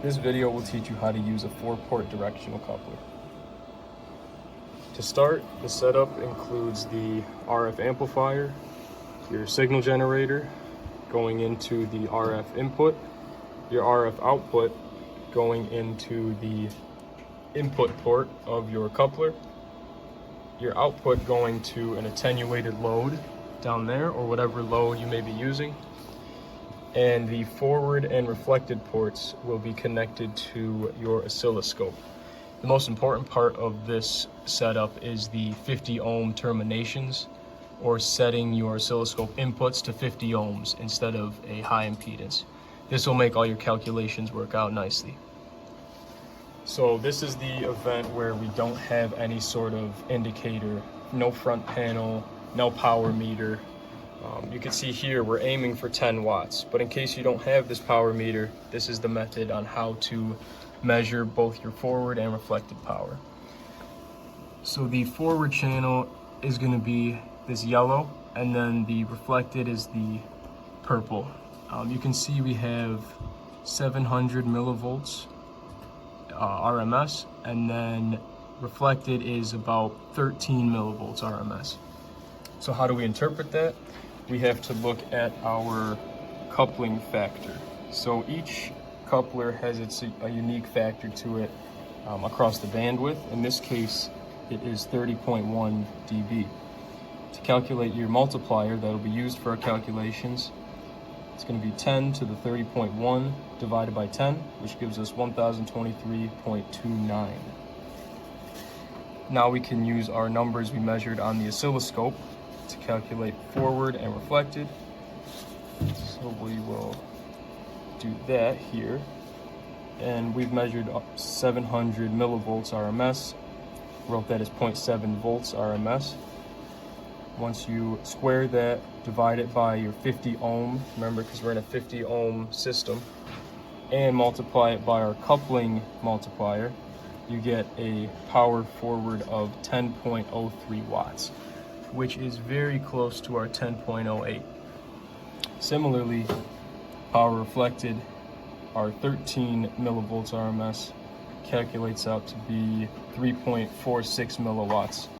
This video will teach you how to use a 4-port directional coupler. To start, the setup includes the RF amplifier, your signal generator going into the RF input, your RF output going into the input port of your coupler, your output going to an attenuated load down there or whatever load you may be using, and the forward and reflected ports will be connected to your oscilloscope. The most important part of this setup is the 50 ohm terminations, or setting your oscilloscope inputs to 50 ohms instead of a high impedance. This will make all your calculations work out nicely. So this is the event where we don't have any sort of indicator, no front panel, no power meter. You can see here we're aiming for 10 watts, but in case you don't have this power meter, this is the method on how to measure both your forward and reflected power. So the forward channel is going to be this yellow, and then the reflected is the purple. You can see we have 700 millivolts RMS, and then reflected is about 13 millivolts RMS. So how do we interpret that? We have to look at our coupling factor. So each coupler has a unique factor to it across the bandwidth. In this case, it is 30.1 dB. To calculate your multiplier that will be used for our calculations, it's going to be 10 to the 30.1 divided by 10, which gives us 1023.29. Now we can use our numbers we measured on the oscilloscope to calculate forward and reflected. So we will do that here. And we've measured 700 millivolts RMS, wrote that as 0.7 volts RMS. Once you square that, divide it by your 50 ohm, remember, because we're in a 50 ohm system, and multiply it by our coupling multiplier, you get a power forward of 10.03 watts, which is very close to our 10.08. Similarly, power reflected, our 13 millivolts RMS, calculates out to be 3.46 milliwatts.